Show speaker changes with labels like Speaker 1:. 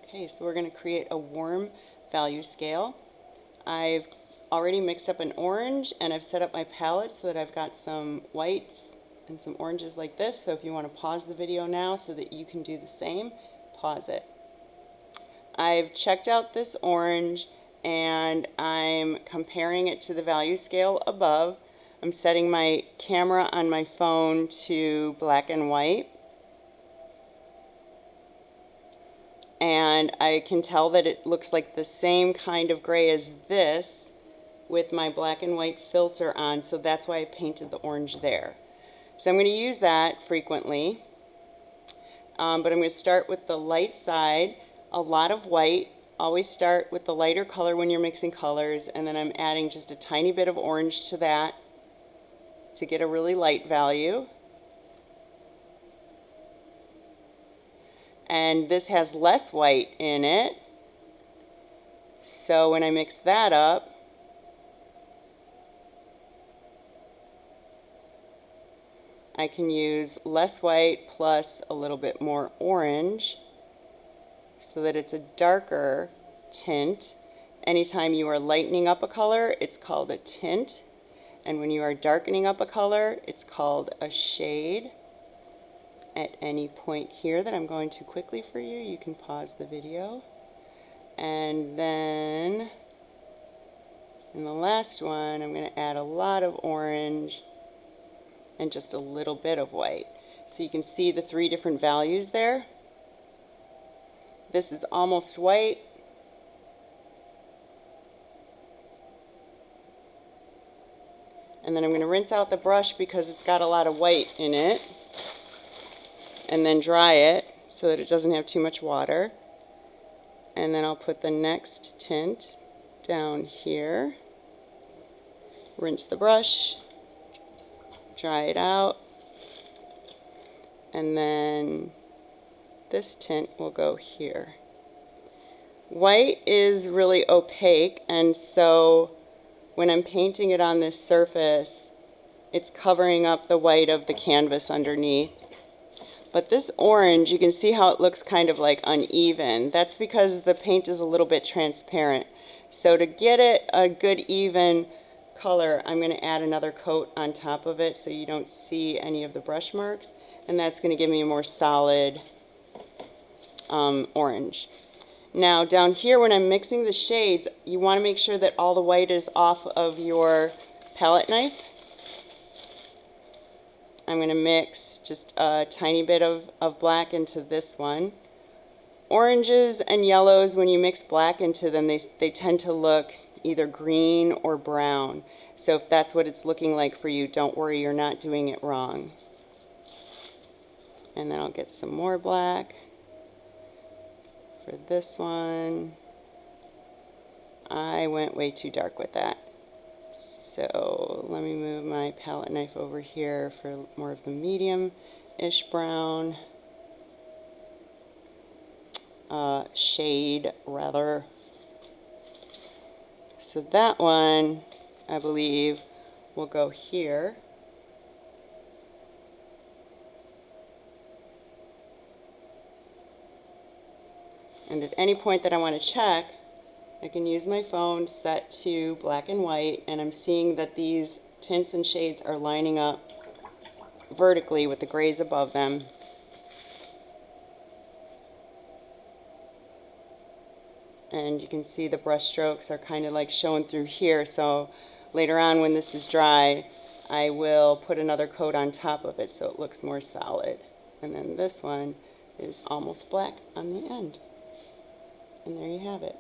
Speaker 1: Okay, so we're going to create a warm value scale. I've already mixed up an orange and I've set up my palette so that I've got some whites and some oranges like this. So if you want to pause the video now so that you can do the same, pause it. I've checked out this orange and I'm comparing it to the value scale above. I'm setting my camera on my phone to black and white. And I can tell that it looks like the same kind of gray as this with my black and white filter on, so that's why I painted the orange there. So I'm going to use that frequently, but I'm going to start with the light side, a lot of white. Always start with the lighter color when you're mixing colors, and then I'm adding just a tiny bit of orange to that to get a really light value. And this has less white in it, so when I mix that up, I can use less white plus a little bit more orange so that it's a darker tint. Anytime you are lightening up a color, it's called a tint. And when you are darkening up a color, it's called a shade. At any point here that I'm going to quickly for you, you can pause the video. And then in the last one, I'm going to add a lot of orange and just a little bit of white. So you can see the three different values there. This is almost white. And then I'm going to rinse out the brush because it's got a lot of white in it. And then dry it so that it doesn't have too much water. And then I'll put the next tint down here. Rinse the brush. Dry it out. And then this tint will go here. White is really opaque, and so when I'm painting it on this surface, it's covering up the white of the canvas underneath. But this orange, you can see how it looks kind of like uneven. That's because the paint is a little bit transparent. So to get it a good even color, I'm going to add another coat on top of it so you don't see any of the brush marks. And that's going to give me a more solid orange. Now down here when I'm mixing the shades, you want to make sure that all the white is off of your palette knife. I'm going to mix just a tiny bit of black into this one. Oranges and yellows, when you mix black into them, they tend to look either green or brown. So if that's what it's looking like for you, don't worry, you're not doing it wrong. And then I'll get some more black for this one. I went way too dark with that. So let me move my palette knife over here for more of the medium-ish brown shade, rather. So that one, I believe, will go here. And at any point that I want to check, I can use my phone set to black and white, and I'm seeing that these tints and shades are lining up vertically with the grays above them. And you can see the brush strokes are kind of like showing through here, so later on when this is dry, I will put another coat on top of it so it looks more solid. And then this one is almost black on the end. And there you have it.